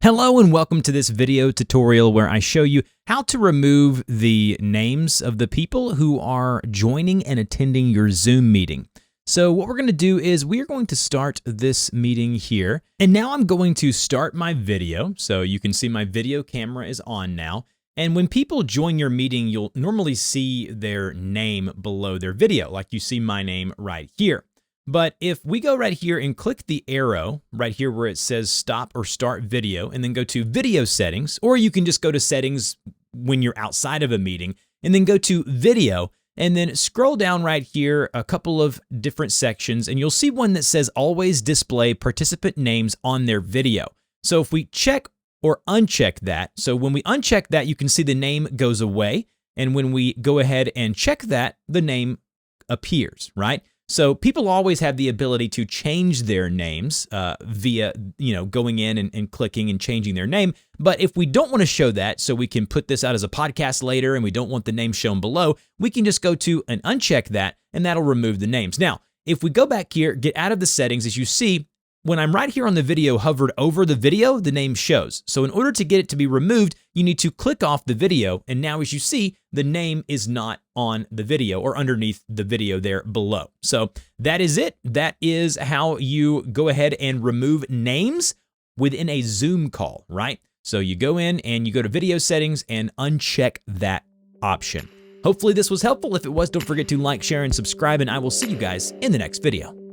Hello and welcome to this video tutorial where I show you how to remove the names of the people who are joining and attending your Zoom meeting. So what we're going to do is we're going to start this meeting here. And now I'm going to start my video. So you can see my video camera is on now. And when people join your meeting, you'll normally see their name below their video, like you see my name right here. But if we go right here and click the arrow right here where it says stop or start video and then go to video settings, or you can just go to settings when you're outside of a meeting and then go to video and then scroll down right here a couple of different sections and you'll see one that says always display participant names on their video. So if we check or uncheck that, so when we uncheck that, you can see the name goes away. And when we go ahead and check that, the name appears, right? So people always have the ability to change their names via, going in and clicking and changing their name. But if we don't want to show that, so we can put this out as a podcast later and we don't want the name shown below, we can just go to and uncheck that and that'll remove the names. Now, if we go back here, get out of the settings, as you see, when I'm right here on the video hovered over the video, the name shows. So in order to get it to be removed, you need to click off the video. And now as you see, the name is not on the video or underneath the video there below. So that is it. That is how you go ahead and remove names within a Zoom call, right? So you go in and you go to video settings and uncheck that option. Hopefully this was helpful. If it was, don't forget to like, share, and subscribe, and I will see you guys in the next video.